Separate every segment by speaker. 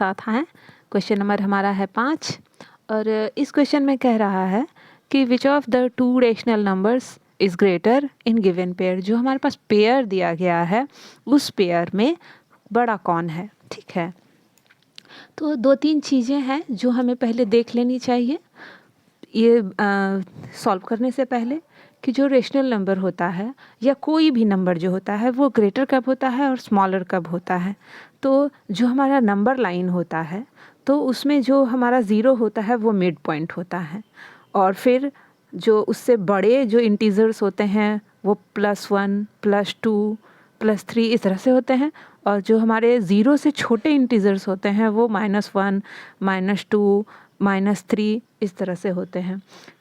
Speaker 1: साथ हैं। Question number हमारा है 5 और इस क्वेश्चन में कह रहा है कि which of the two rational numbers is greater in given pair. जो हमारे पास पेयर दिया गया है उस पेयर में बड़ा कौन है। ठीक है, तो 2-3 चीज़ें हैं जो हमें पहले देख लेनी चाहिए ये सॉल्व करने से पहले कि जो रेशनल नंबर होता है या कोई भी नंबर जो होता है वो ग्रेटर कब होता है और स्मॉलर कब होता है। तो जो हमारा नंबर लाइन होता है तो उसमें जो हमारा ज़ीरो होता है वो मिड पॉइंट होता है और फिर जो उससे बड़े जो इंटीजर्स होते हैं वो +1 +2 +3 इस तरह से होते हैं और जो हमारे ज़ीरो से छोटे इंटीजर्स होते हैं वो -1 -2 -3 इस तरह से होते हैं।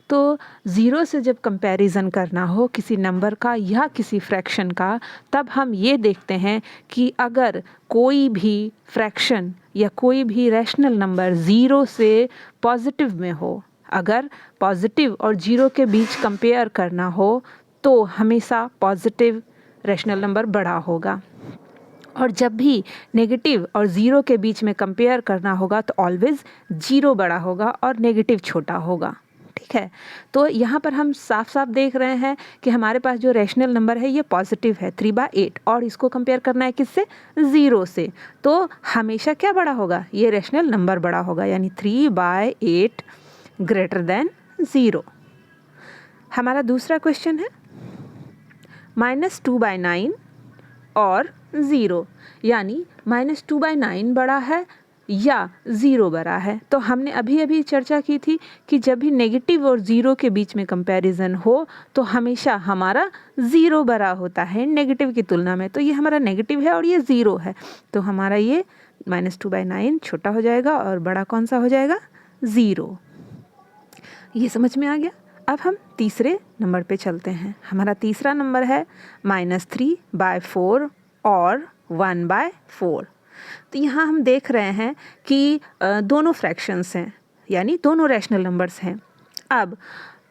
Speaker 1: तो ज़ीरो से जब कंपैरिजन करना हो किसी नंबर का या किसी फ्रैक्शन का तब हम ये देखते हैं कि अगर कोई भी फ्रैक्शन या कोई भी रैशनल नंबर ज़ीरो से पॉजिटिव में हो, अगर पॉजिटिव और ज़ीरो के बीच कंपेयर करना हो तो हमेशा पॉजिटिव रैशनल नंबर बड़ा होगा और जब भी नेगेटिव और ज़ीरो के बीच में कंपेयर करना होगा तो ऑलवेज़ ज़ीरो बड़ा होगा और नेगेटिव छोटा होगा। ठीक है, तो यहाँ पर हम साफ साफ देख रहे हैं कि हमारे पास जो रैशनल नंबर है ये पॉजिटिव है 3/8 और इसको कंपेयर करना है किससे, ज़ीरो से। तो हमेशा क्या बड़ा होगा, ये रैशनल नंबर बड़ा होगा यानी 3/8 ग्रेटर देन 0। हमारा दूसरा क्वेश्चन है -2/9 और 0 यानी -2/9 बड़ा है या 0 बड़ा है। तो हमने अभी अभी चर्चा की थी कि जब भी नेगेटिव और ज़ीरो के बीच में कंपैरिजन हो तो हमेशा हमारा 0 बड़ा होता है नेगेटिव की तुलना में। तो ये हमारा नेगेटिव है और ये 0 है तो हमारा ये -2/9 छोटा हो जाएगा और बड़ा कौन सा हो जाएगा, 0। ये समझ में आ गया। अब हम तीसरे नंबर पे चलते हैं। हमारा तीसरा नंबर है -3/4 और 1/4। तो यहाँ हम देख रहे हैं कि दोनों फ्रैक्शंस हैं यानी दोनों रैशनल नंबर्स हैं। अब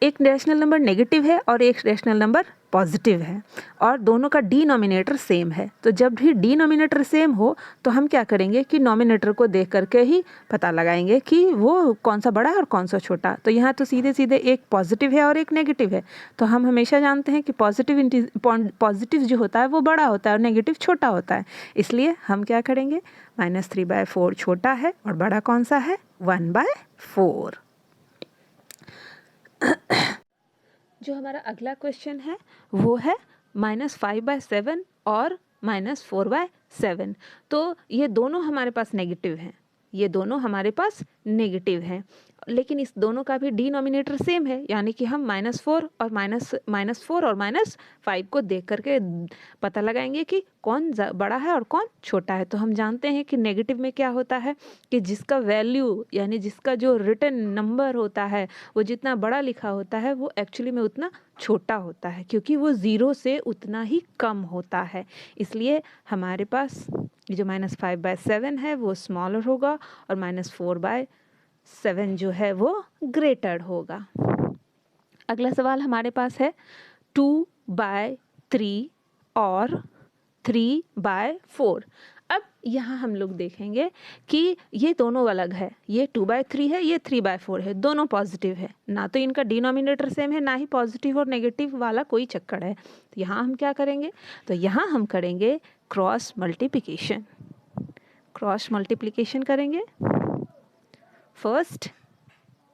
Speaker 1: एक रैशनल नंबर नेगेटिव है और एक रैशनल नंबर पॉजिटिव है और दोनों का डिनोमिनेटर सेम है। तो जब भी डिनोमिनेटर सेम हो तो हम क्या करेंगे कि नोमिनेटर को देख करके ही पता लगाएंगे कि वो कौन सा बड़ा है और कौन सा छोटा। तो यहाँ तो सीधे सीधे एक पॉजिटिव है और एक नेगेटिव है। तो हम हमेशा जानते हैं कि पॉजिटिव जो होता है वो बड़ा होता है और नेगेटिव छोटा होता है। इसलिए हम क्या करेंगे, -3/4 छोटा है और बड़ा कौन सा है, 1/4। जो हमारा अगला क्वेश्चन है वो है -5/7 और -4/7। तो ये दोनों हमारे पास नेगेटिव हैं, ये दोनों हमारे पास नेगेटिव हैं लेकिन इस दोनों का भी डिनोमिनेटर सेम है यानी कि हम -4 और -4 और -5 को देख करके पता लगाएंगे कि कौन बड़ा है और कौन छोटा है। तो हम जानते हैं कि नेगेटिव में क्या होता है कि जिसका वैल्यू यानी जिसका जो रिटन नंबर होता है वो जितना बड़ा लिखा होता है वो एक्चुअली में उतना छोटा होता है क्योंकि वो 0 से उतना ही कम होता है। इसलिए हमारे पास जो -5/7 है वो स्मॉलर होगा और -4/7 जो है वो ग्रेटर होगा। अगला सवाल हमारे पास है 2/3 और 3/4। अब यहाँ हम लोग देखेंगे कि ये दोनों अलग है, ये 2/3 है, ये 3/4 है, दोनों पॉजिटिव है। ना तो इनका डिनोमिनेटर सेम है ना ही पॉजिटिव और नेगेटिव वाला कोई चक्कर है। तो यहाँ हम क्या करेंगे, तो यहाँ हम करेंगे क्रॉस मल्टीप्लिकेशन। क्रॉस मल्टीप्लिकेशन करेंगे। फर्स्ट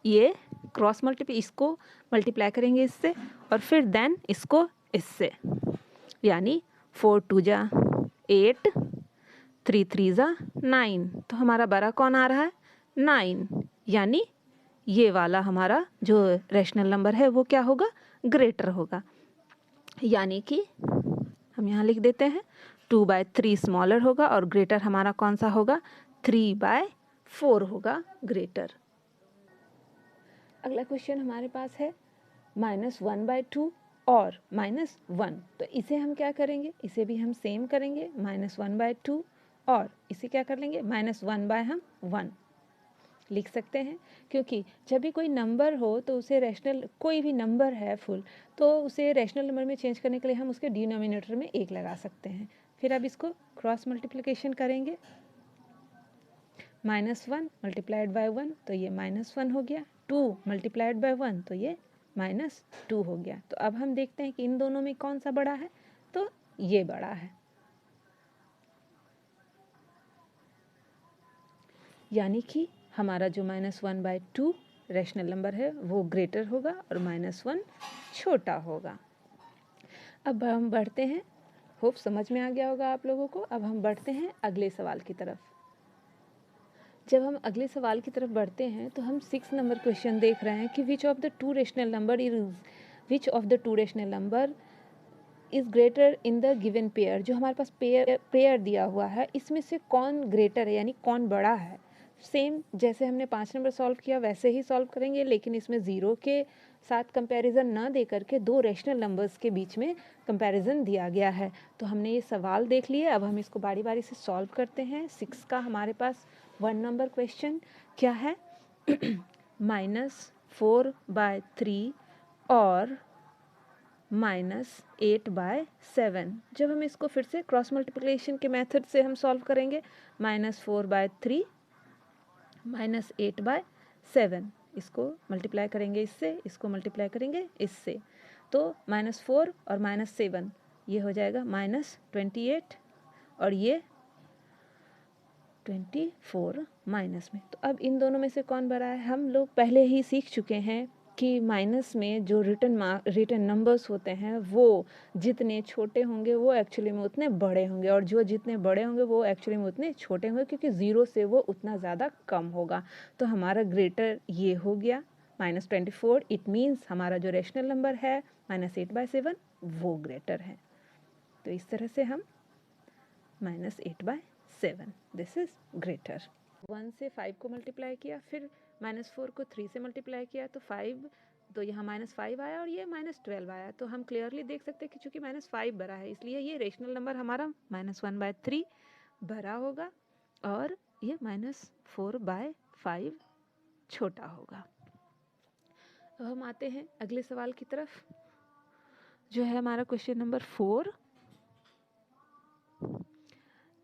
Speaker 1: ये क्रॉस इसको मल्टीप्लाई करेंगे इससे और फिर देन इसको इससे, यानी 4 2 जा 8, 3 3 जा 9। तो हमारा बड़ा कौन आ रहा है, 9। यानी ये वाला हमारा जो रैशनल नंबर है वो क्या होगा, ग्रेटर होगा। यानी कि हम यहाँ लिख देते हैं 2/3 स्मॉलर होगा और ग्रेटर हमारा कौन सा होगा, 3/4 होगा ग्रेटर। अगला क्वेश्चन हमारे पास है -1/2 और -1। तो इसे हम क्या करेंगे, इसे भी हम सेम करेंगे, -1/2 और इसे क्या कर लेंगे, -1/1 लिख सकते हैं। क्योंकि जब भी कोई नंबर हो तो उसे रैशनल, कोई भी नंबर है फुल, तो उसे रैशनल नंबर में चेंज करने के लिए हम उसके डिनोमिनेटर में 1 लगा सकते हैं। फिर अब इसको क्रॉस मल्टीप्लिकेशन करेंगे, -1 मल्टीप्लाइड बाय 1 तो ये -1 हो गया, 2 मल्टीप्लाइड बाय 1 तो ये -2 हो गया। तो अब हम देखते हैं कि इन दोनों में कौन सा बड़ा है, तो ये बड़ा है, यानी कि हमारा जो -1/2 रैशनल नंबर है वो ग्रेटर होगा और -1 छोटा होगा। अब हम बढ़ते हैं, होप समझ में आ गया होगा आप लोगों को। अब हम बढ़ते हैं अगले सवाल की तरफ। जब हम अगले सवाल की तरफ बढ़ते हैं तो हम 6 नंबर क्वेश्चन देख रहे हैं कि which of the two rational number is greater in the given pair. जो हमारे पास पेयर दिया हुआ है, इसमें से कौन ग्रेटर है, यानी कौन बड़ा है। सेम जैसे हमने 5 नंबर सॉल्व किया वैसे ही सॉल्व करेंगे, लेकिन इसमें ज़ीरो के साथ कंपैरिजन ना दे करके दो रेशनल नंबर्स के बीच में कंपैरिजन दिया गया है। तो हमने ये सवाल देख लिए, अब हम इसको बारी बारी से सॉल्व करते हैं। 6 का हमारे पास 1 नंबर क्वेश्चन क्या है, -4/3 और -8/7। जब हम इसको फिर से क्रॉस मल्टीप्लिकेशन के मेथड से हम सॉल्व करेंगे, -4/3 -8/7, इसको मल्टीप्लाई करेंगे इससे, इसको मल्टीप्लाई करेंगे इससे, तो -4 और -7 ये हो जाएगा -28 और ये 24 माइनस में। तो अब इन दोनों में से कौन बड़ा है। हम लोग पहले ही सीख चुके हैं कि माइनस में जो रिटन नंबर्स होते हैं वो जितने छोटे होंगे वो एक्चुअली में उतने बड़े होंगे, और जो जितने बड़े होंगे वो एक्चुअली में उतने छोटे होंगे, क्योंकि ज़ीरो से वो उतना ज़्यादा कम होगा। तो हमारा ग्रेटर ये हो गया -24। इट मीन्स हमारा जो रेशनल नंबर है -8/7 वो ग्रेटर है। तो इस तरह से हम -8/7 दिस इज ग्रेटर। 1 से 5 को मल्टीप्लाई किया, फिर -4 को 3 से मल्टीप्लाई किया तो 5, तो यहाँ -5 आया और ये -12 आया। तो हम क्लियरली देख सकते हैं कि चूंकि -5 बड़ा है, इसलिए ये रेशनल नंबर हमारा -1/3 बड़ा होगा और ये -4/5 छोटा होगा। अब हम आते हैं अगले सवाल की तरफ, जो है हमारा क्वेश्चन नंबर 4।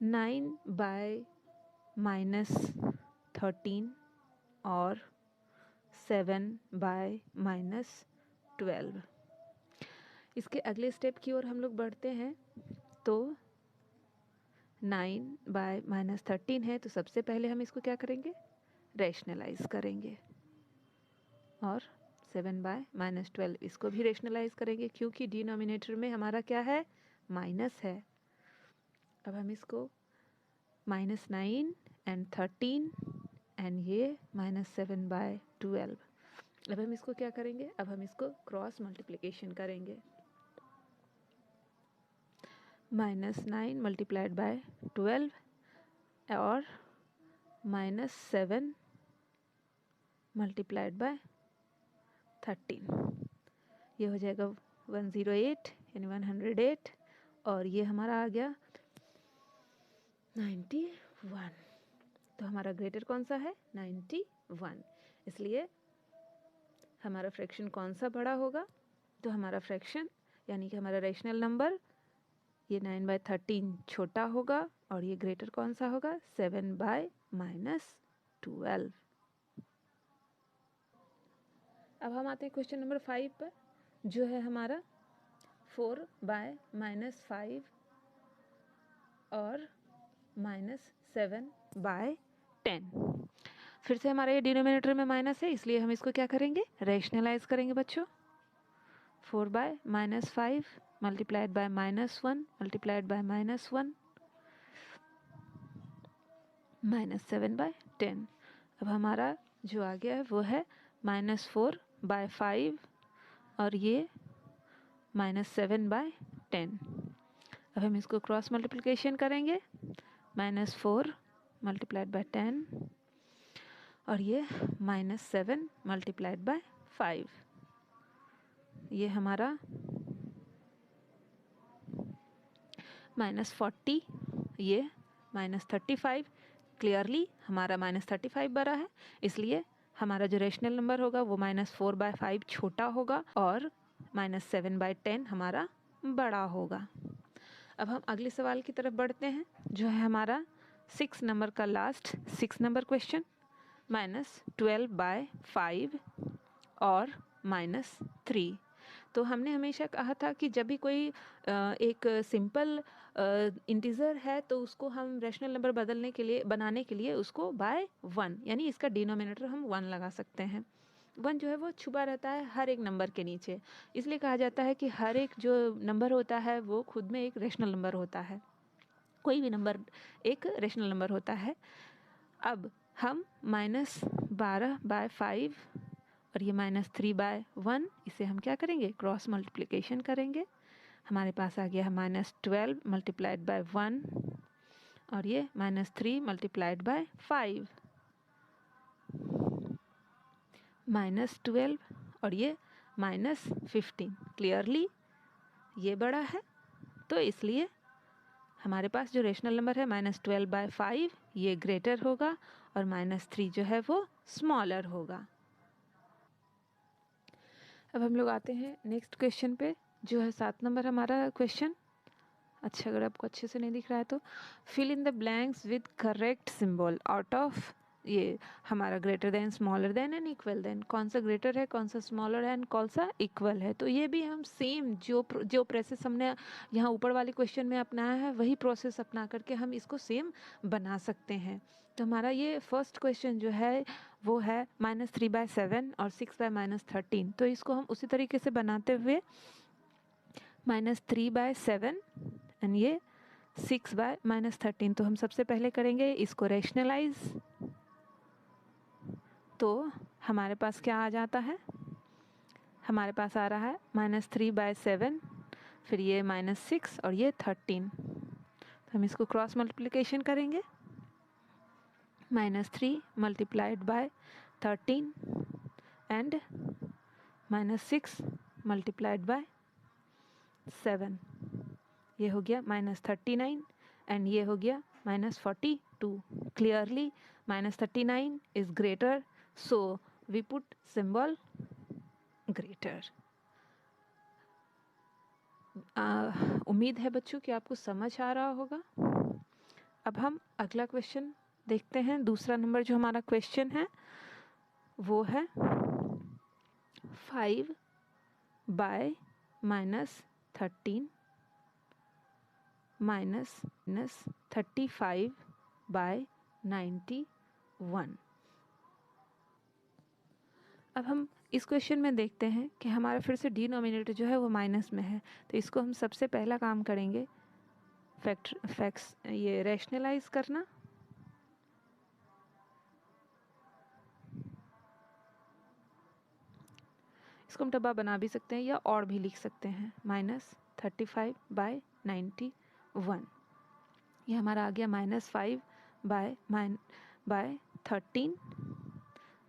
Speaker 1: 9/-13 और 7/-12। इसके अगले स्टेप की ओर हम लोग बढ़ते हैं। तो 9/-13 है, तो सबसे पहले हम इसको क्या करेंगे, रैशनलाइज करेंगे, और 7/-12 इसको भी रैशनलाइज करेंगे, क्योंकि डिनोमिनेटर में हमारा क्या है, माइनस है। अब हम इसको -9 एंड 13 एंड ये -7/12। अब हम इसको क्या करेंगे, अब हम इसको क्रॉस मल्टीप्लिकेशन करेंगे। -9 मल्टीप्लाइड बाय 12 और -7 मल्टीप्लाइड बाय 13, ये हो जाएगा 108 यानी 108, और ये हमारा आ गया 91। तो हमारा ग्रेटर कौन सा है, 91। इसलिए हमारा फ्रैक्शन कौन सा बड़ा होगा, तो हमारा फ्रैक्शन यानी कि हमारा रेशनल नंबर ये 9/13 छोटा होगा, और ये ग्रेटर कौन सा होगा, 7/-12। अब हम आते हैं क्वेश्चन नंबर 5 पर, जो है हमारा 4/-5 और -7/10। फिर से हमारे ये डिनोमिनेटर में माइनस है, इसलिए हम इसको क्या करेंगे, रैशनलाइज करेंगे बच्चों। 4/-5 मल्टीप्लाइड बाय -1 मल्टीप्लाइड बाय -1 -7/10। अब हमारा जो आ गया है वो है -4/5 और ये -7/10। अब हम इसको क्रॉस मल्टीप्लिकेशन करेंगे, -4 मल्टीप्लाइड बाय 10 और ये -7 मल्टीप्लाइड बाय 5, ये हमारा -40, ये -35। क्लियरली हमारा -35 बड़ा है, इसलिए हमारा जो रेशनल नंबर होगा वो -4/5 छोटा होगा और -7/10 हमारा बड़ा होगा। अब हम अगले सवाल की तरफ बढ़ते हैं, जो है हमारा 6 नंबर का लास्ट 6 नंबर क्वेश्चन, -12/5 और -3। तो हमने हमेशा कहा था कि जब भी कोई एक सिंपल इंटीजर है तो उसको हम रैशनल नंबर बनाने के लिए उसको बाय 1 यानी इसका डिनोमिनेटर हम 1 लगा सकते हैं। 1 जो है वो छुपा रहता है हर एक नंबर के नीचे, इसलिए कहा जाता है कि हर एक जो नंबर होता है वो खुद में एक रैशनल नंबर होता है। कोई भी नंबर एक रैशनल नंबर होता है। अब हम -12/5 और ये -3/1, इसे हम क्या करेंगे, क्रॉस मल्टीप्लिकेशन करेंगे। हमारे पास आ गया है -12 मल्टीप्लाइड बाय 1 और ये -3 मल्टीप्लाइड बाय 5, -12 और ये -15। क्लियरली ये बड़ा है, तो इसलिए हमारे पास जो रेशनल नंबर है -12/5 ये ग्रेटर होगा और -3 जो है वो स्मॉलर होगा। अब हम लोग आते हैं नेक्स्ट क्वेश्चन पे, जो है 7 नंबर हमारा क्वेश्चन। अच्छा, अगर आपको अच्छे से नहीं दिख रहा है तो fill in the blanks with correct symbol out of, ये हमारा greater than, smaller than and equal than. कौन सा ग्रेटर है, कौन सा स्मॉलर है एंड कौन सा इक्वल है। तो ये भी हम सेम जो प्रोसेस हमने यहाँ ऊपर वाले क्वेश्चन में अपनाया है वही प्रोसेस अपना करके हम इसको सेम बना सकते हैं। तो हमारा ये फर्स्ट क्वेश्चन जो है वो है -3/7 और 6/-13। तो इसको हम उसी तरीके से बनाते हुए -3/7 एंड ये 6/-13। तो हम सबसे पहले करेंगे इसको रैशनलाइज। तो हमारे पास क्या आ जाता है, हमारे पास आ रहा है -3/7, फिर ये -6 और ये 13। तो हम इसको क्रॉस मल्टीप्लिकेशन करेंगे। -3 multiplied by 13 and -6 multiplied by 7, ये हो गया -39 एंड ये हो गया -42। Clearly -39 is greater, so we put symbol greater. उम्मीद है बच्चों कि आपको समझ आ रहा होगा। अब हम अगला क्वेश्चन देखते हैं। दूसरा नंबर जो हमारा क्वेश्चन है वो है 5/-13 -35/91। अब हम इस क्वेश्चन में देखते हैं कि हमारा फिर से डिनोमिनेटर जो है वो माइनस में है। तो इसको हम सबसे पहला काम करेंगे फैक्ट्स ये रैशनलाइज करना। इसको हम डब्बा बना भी सकते हैं या और भी लिख सकते हैं, -35/91। ये हमारा आ गया -5/13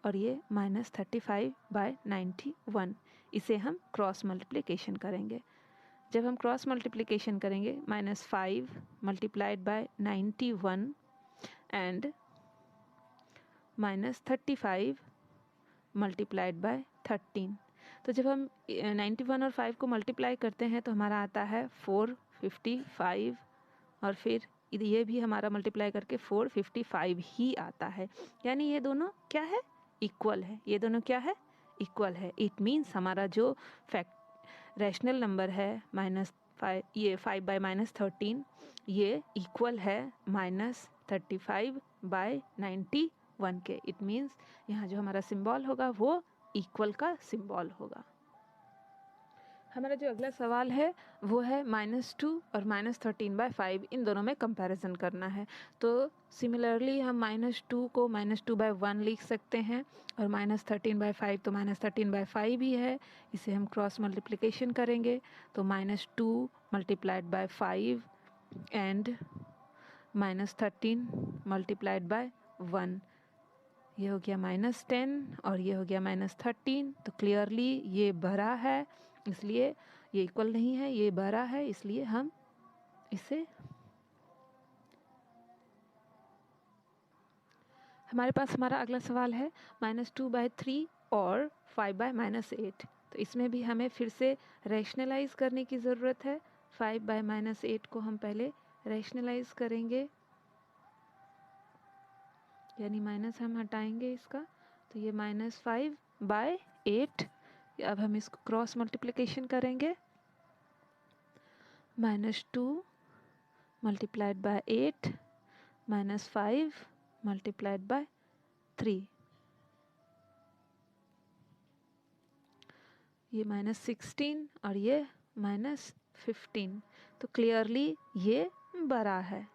Speaker 1: और ये -35/91। इसे हम क्रॉस मल्टीप्लिकेशन करेंगे। जब हम क्रॉस मल्टीप्लिकेशन करेंगे -5 multiplied by 91 and -35 multiplied by 13। तो जब हम 91 और 5 को मल्टीप्लाई करते हैं तो हमारा आता है 455 और फिर ये भी हमारा मल्टीप्लाई करके 455 ही आता है। यानी ये दोनों क्या है, इक्वल है। ये दोनों क्या है, इक्वल है। इट मीन्स हमारा जो रैशनल नंबर है -5, ये 5/-13, ये इक्वल है -35/91 के। इट मीन्स यहाँ जो हमारा सिंबल होगा वो इक्वल का सिंबल होगा। हमारा जो अगला सवाल है वो है -2 और -13/5, इन दोनों में कंपैरिजन करना है। तो सिमिलरली हम -2 को -2/1 लिख सकते हैं और -13/5 तो -13/5 ही है। इसे हम क्रॉस मल्टीप्लिकेशन करेंगे तो -2 multiplied by 5 and -13 multiplied by 1, ये हो गया -10 और ये हो गया -13। तो क्लियरली ये बड़ा है, इसलिए ये इक्वल नहीं है, ये बड़ा है, इसलिए हम इसे, हमारे पास हमारा अगला सवाल है -2/3 और 5/-8। तो इसमें भी हमें फिर से रैशनलाइज करने की ज़रूरत है। 5/-8 को हम पहले रैशनलाइज करेंगे। यानी माइनस हम हटाएंगे इसका, तो ये -5/8। अब हम इसको क्रॉस मल्टीप्लिकेशन करेंगे, -2 multiplied by 8 -5 multiplied by 3, ये -16 और ये -15। तो क्लियरली ये बड़ा है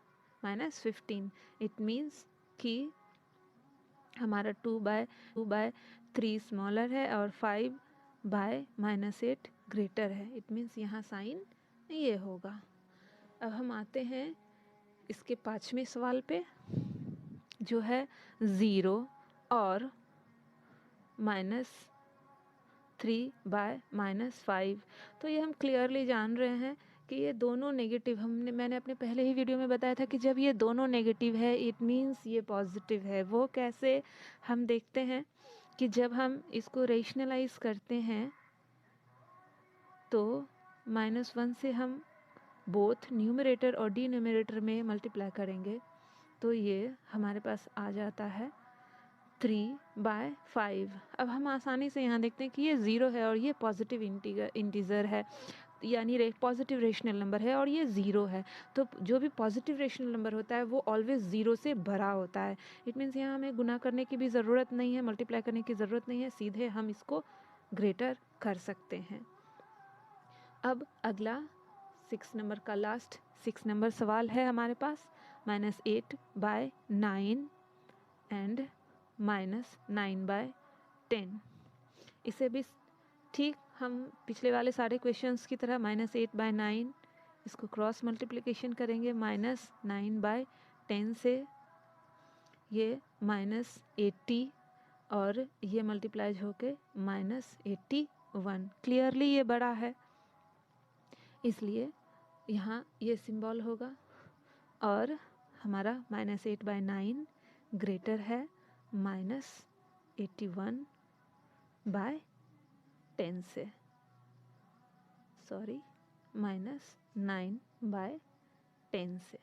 Speaker 1: -15। इट मीन्स कि हमारा 2/3 स्मॉलर है और 5/-8 ग्रेटर है। इट मीन्स यहाँ साइन ये होगा। अब हम आते हैं इसके 5वें सवाल पे, जो है 0 और -3/-5। तो ये हम क्लियरली जान रहे हैं कि ये दोनों नेगेटिव, मैंने अपने पहले ही वीडियो में बताया था कि जब ये दोनों नेगेटिव है इट मीन्स ये पॉजिटिव है। वो कैसे, हम देखते हैं कि जब हम इसको रेशनलाइज करते हैं तो -1 से हम बोथ न्यूमरेटर और डिनोमिनेटर में मल्टीप्लाई करेंगे, तो ये हमारे पास आ जाता है 3/5। अब हम आसानी से यहाँ देखते हैं कि ये 0 है और ये पॉजिटिव इंटीजर है, यानी पॉजिटिव रेशनल नंबर है, और ये 0 है। तो जो भी पॉजिटिव रेशनल नंबर होता है वो ऑलवेज 0 से भरा होता है। इट मीन्स यहाँ हमें गुना करने की भी ज़रूरत नहीं है, मल्टीप्लाई करने की ज़रूरत नहीं है, सीधे हम इसको ग्रेटर कर सकते हैं। अब अगला 6 नंबर का लास्ट 6 नंबर सवाल है हमारे पास, -8/9 एंड -9/10। इसे भी ठीक हम पिछले वाले सारे क्वेश्चंस की तरह -8/9 इसको क्रॉस मल्टीप्लिकेशन करेंगे -9/10 से, ये -80 और ये मल्टीप्लाइज होके -81। क्लियरली ये बड़ा है, इसलिए यहाँ ये सिंबल होगा और हमारा -8/9 ग्रेटर है -81/10 से, सॉरी -9/10 से।